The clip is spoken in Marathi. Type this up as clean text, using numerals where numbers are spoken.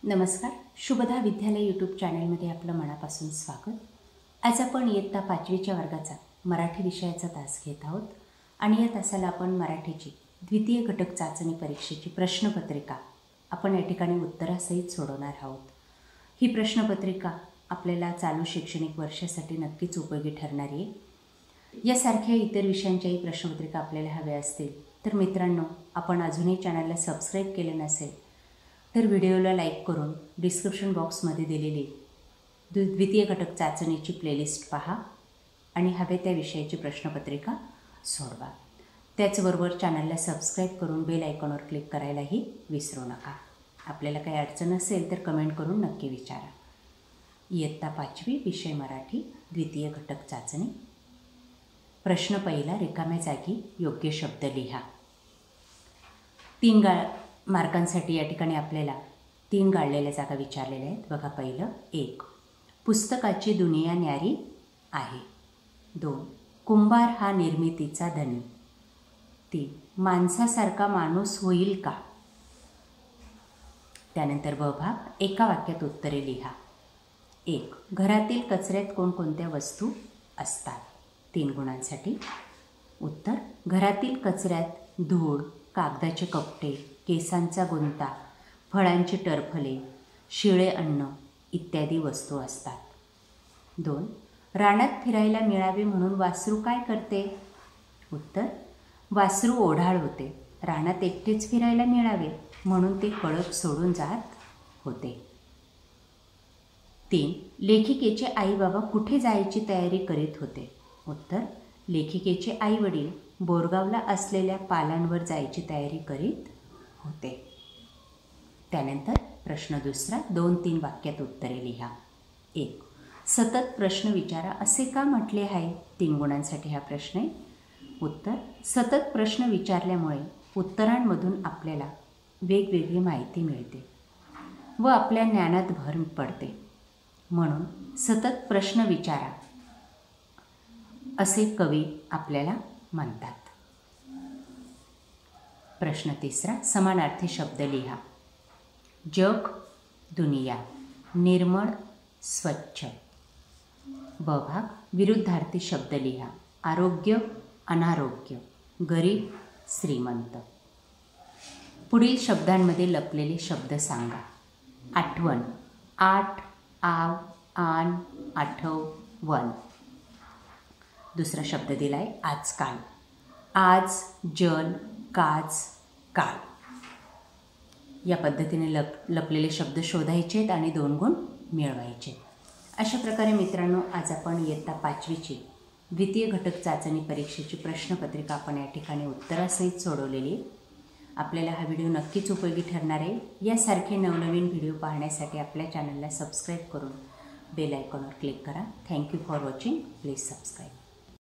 नमस्कार. शुभदा विद्यालय यूट्यूब चॅनलमध्ये आपलं मनापासून स्वागत. आज आपण इयत्ता 5वीच्या वर्गाचा मराठी विषयाचा तास घेत आहोत आणि या तासाला आपण मराठीची द्वितीय घटक चाचणी परीक्षेची प्रश्नपत्रिका आपण या ठिकाणी उत्तरासहित सोडवणार आहोत. ही प्रश्नपत्रिका आपल्याला चालू शैक्षणिक वर्षासाठी नक्कीच उपयोगी ठरणार आहे. यासारख्या इतर विषयांच्याही प्रश्नपत्रिका आपल्याला हव्या असतील तर मित्रांनो, आपण अजूनही चॅनलला सबस्क्राईब केलं नसेल तर व्हिडिओला लाईक करून डिस्क्रिप्शन बॉक्समध्ये दिलेली द्वितीय घटक चाचणीची प्लेलिस्ट पहा आणि हवे त्या विषयाची प्रश्नपत्रिका सोडवा. त्याचबरोबर चॅनलला सबस्क्राईब करून बेल आयकॉनवर क्लिक करायलाही विसरू नका. आपल्याला काही अडचण असेल तर कमेंट करून नक्की विचारा. इयत्ता 5वी विषय मराठी द्वितीय घटक चाचणी. प्रश्न पहिला, रिकाम्या जागी योग्य शब्द लिहा. 3 मार्कांसाठी या ठिकाणी आपल्याला 3 गाळलेल्या जागा विचारलेल्या आहेत. बघा, पहिलं 1, पुस्तकाची दुनिया न्यारी आहे. 2, कुंभार हा निर्मितीचा धनी. 3, माणसासारखा माणूस होईल का. त्यानंतर ब भाग, एका वाक्यात उत्तरे लिहा. 1, घरातील कचऱ्यात कोणकोणत्या वस्तू असतात. 3 गुणांसाठी उत्तर, घरातील कचऱ्यात धूळ, कागदाचे कपटे, केसांचा गुंता, फळांची टरफले, शिळे अन्न इत्यादी वस्तू असतात. 2, रानात फिरायला मिळावे म्हणून वासरू काय करते. उत्तर, वासरू ओढाळ होते. रानात एकटेच फिरायला मिळावे म्हणून ते कळप सोडून जात होते. 3, लेखिकेचे आई बाबा कुठे जायची तयारी करीत होते. उत्तर, लेखिकेचे आई वडील बोरगावला असलेल्या पालांवर जायची तयारी करीत होते. त्यानंतर प्रश्न दुसरा, 2-3 वाक्यात उत्तरे लिहा. 1, सतत प्रश्न विचारा असे का म्हटले आहे. 3 गुणांसाठी हा प्रश्न आहे. उत्तर, सतत प्रश्न विचारल्यामुळे उत्तरांमधून आपल्याला वेगवेगळी माहिती मिळते व आपल्या ज्ञानात भर पडते. म्हणून सतत प्रश्न विचारा असे कवी आपल्याला म्हणतात. प्रश्न तिसरा, समानार्थी शब्द लिहा. जग, दुनिया, निर्मळ, स्वच्छ. ब भाग, विरुद्धार्थी शब्द लिहा. आरोग्य, अनारोग्य, गरीब, श्रीमंत. पुढील शब्दांमध्ये लपलेले शब्द सांगा. आठवण, आठ, आव, आन, आठव, वन. दुसरा शब्द दिला आहे आजकाल. आज, जल, काज, काळ. या पद्धतीने लपलेले शब्द शोधायचे आहेत आणि 2 गुण मिळवायचे. अशा प्रकारे मित्रांनो, आज आपण इयत्ता 5वीची द्वितीय घटक चाचणी परीक्षेची प्रश्नपत्रिका आपण या ठिकाणी उत्तरासहित सोडवलेली. आपल्याला हा व्हिडिओ नक्कीच उपयोगी ठरणार आहे. यासारखे नवनवीन व्हिडिओ पाहण्यासाठी आपल्या चॅनलला सबस्क्राईब करून बेल आयकॉनवर क्लिक करा. Thank you for watching. Please subscribe.